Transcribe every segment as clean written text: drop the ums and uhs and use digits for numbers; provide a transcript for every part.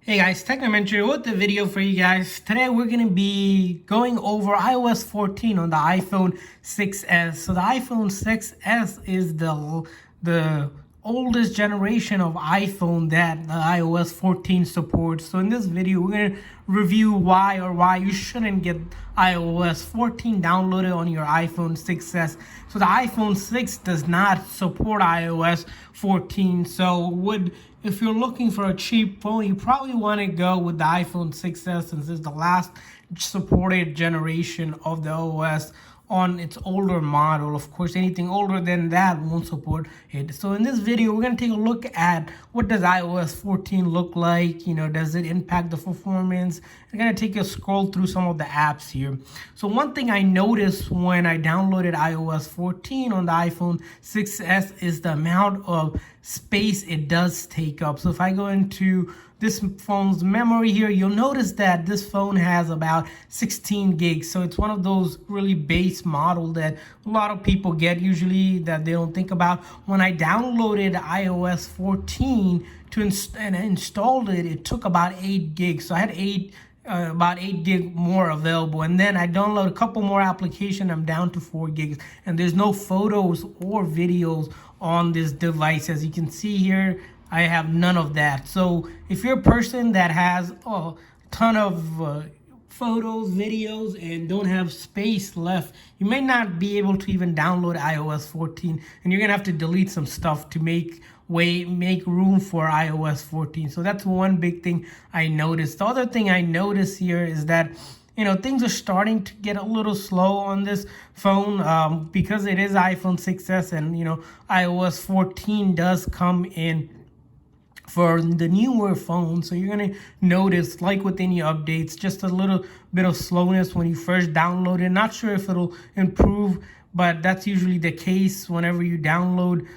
Hey guys, Technomentary with the video for you guys. Today we're going to be going over iOS 14 on the iPhone 6s. So the iPhone 6s is the oldest generation of iPhone that the iOS 14 supports. So in this video we're going to review why you shouldn't get iOS 14 downloaded on your iPhone 6s. So the iPhone 6 does not support iOS 14. So if you're looking for a cheap phone, you probably want to go with the iPhone 6s since it's the last supported generation of the OS on its older model. Of course, anything older than that won't support it. So in this video, we're going to take a look at what does iOS 14 look like. Does it impact the performance? I'm going to take a scroll through some of the apps here. So one thing I noticed when I downloaded iOS 14 on the iPhone 6s is the amount of space it does take up. So if I go into this phone's memory here, you'll notice that this phone has about 16 gigs. So it's one of those really base model that a lot of people get usually that they don't think about. When I downloaded iOS 14 and installed it, it took about 8 gigs. So I had about 8 gig more available, and then I download a couple more applications. I'm down to 4 gigs, and there's no photos or videos on this device. As you can see here, I have none of that. So if you're a person that has a ton of photos, videos, and don't have space left, you may not be able to even download iOS 14, and you're gonna have to delete some stuff to make room for iOS 14. So that's one big thing I noticed. The other thing I noticed here is that things are starting to get a little slow on this phone because it is iPhone 6s, and iOS 14 does come in for the newer phone. So you're going to notice, like with any updates, just a little bit of slowness when you first download it. Not sure if it'll improve, but that's usually the case whenever you download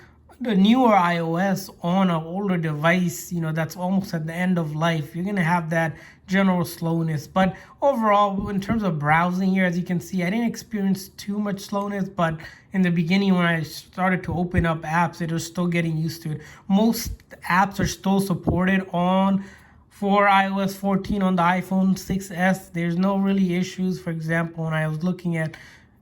the newer iOS on an older device, that's almost at the end of life. You're going to have that general slowness. But overall, in terms of browsing here, as you can see, I didn't experience too much slowness, but in the beginning when I started to open up apps, it was still getting used to it. Most apps are still supported for iOS 14 on the iPhone 6s. There's no really issues. For example, when I was looking at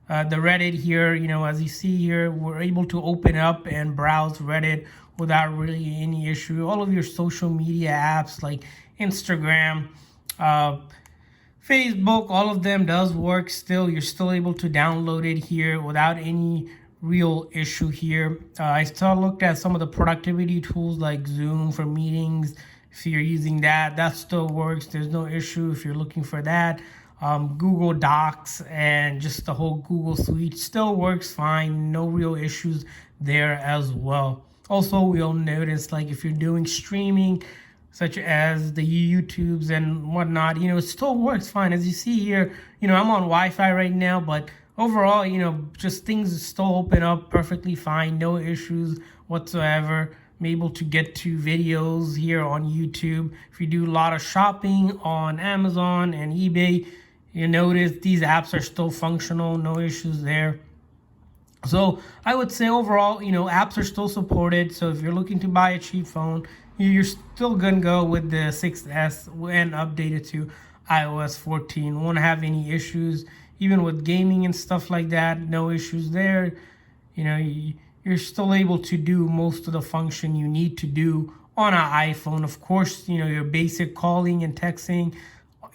the Reddit here, as you see here, we're able to open up and browse Reddit without really any issue. All of your social media apps like Instagram, Facebook, all of them does work still. You're still able to download it here without any real issue here. I still looked at some of the productivity tools like Zoom for meetings. If you're using that still works. There's no issue if you're looking for that. Google Docs and just the whole Google suite still works fine. No real issues there as well. Also, we'll notice, like, if you're doing streaming such as the YouTubes and whatnot, it still works fine. As you see here, I'm on Wi-Fi right now, but overall, just things still open up perfectly fine. No issues whatsoever. I'm able to get to videos here on YouTube. If you do a lot of shopping on Amazon and eBay, you notice these apps are still functional, no issues there. So I would say overall, apps are still supported. So if you're looking to buy a cheap phone, you're still gonna go with the 6s and update it to iOS 14. Won't have any issues, even with gaming and stuff like that. No issues there. You're still able to do most of the function you need to do on an iPhone. Of course, your basic calling and texting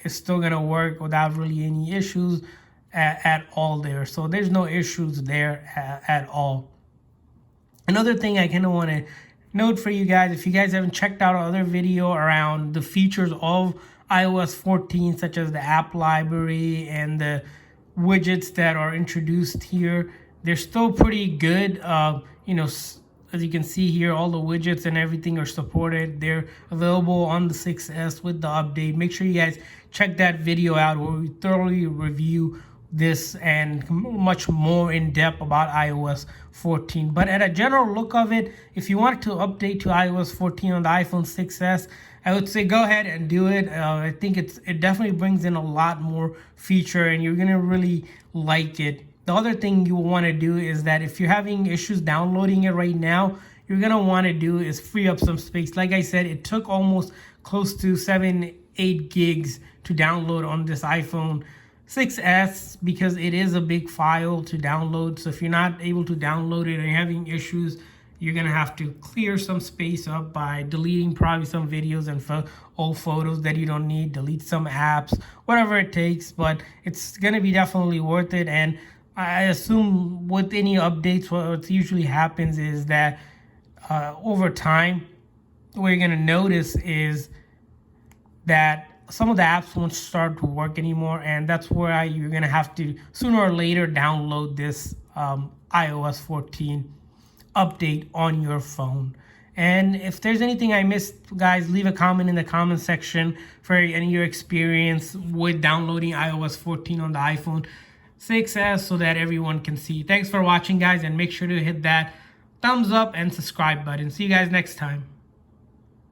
is still going to work without really any issues at all there. So there's no issues there at all. Another thing I kind of want to note for you guys, if you guys haven't checked out our other video around the features of iOS 14, such as the app library and the widgets that are introduced here, they're still pretty good. As you can see here, all the widgets and everything are supported. They're available on the 6s with the update. Make sure you guys check that video out where we thoroughly review this and much more in depth about iOS 14. But at a general look of it, if you want to update to iOS 14 on the iPhone 6s, I would say go ahead and do it. I think it definitely brings in a lot more feature, and you're gonna really like it. The other thing you want to do is that if you're having issues downloading it right now, you're going to want to do is free up some space. Like I said, it took almost close to 7-8 gigs to download on this iPhone 6s because it is a big file to download. So if you're not able to download it or you're having issues, you're gonna have to clear some space up by deleting probably some videos and old photos that you don't need, delete some apps, whatever it takes. But it's gonna be definitely worth it. And I assume with any updates, what usually happens is that over time, what you're gonna notice is that some of the apps won't start to work anymore, and that's where you're gonna have to sooner or later download this iOS 14 update on your phone. And if there's anything I missed, guys, leave a comment in the comment section for any of your experience with downloading iOS 14 on the iPhone 6s so that everyone can see. Thanks for watching, guys, and make sure to hit that thumbs up and subscribe button. See you guys next time.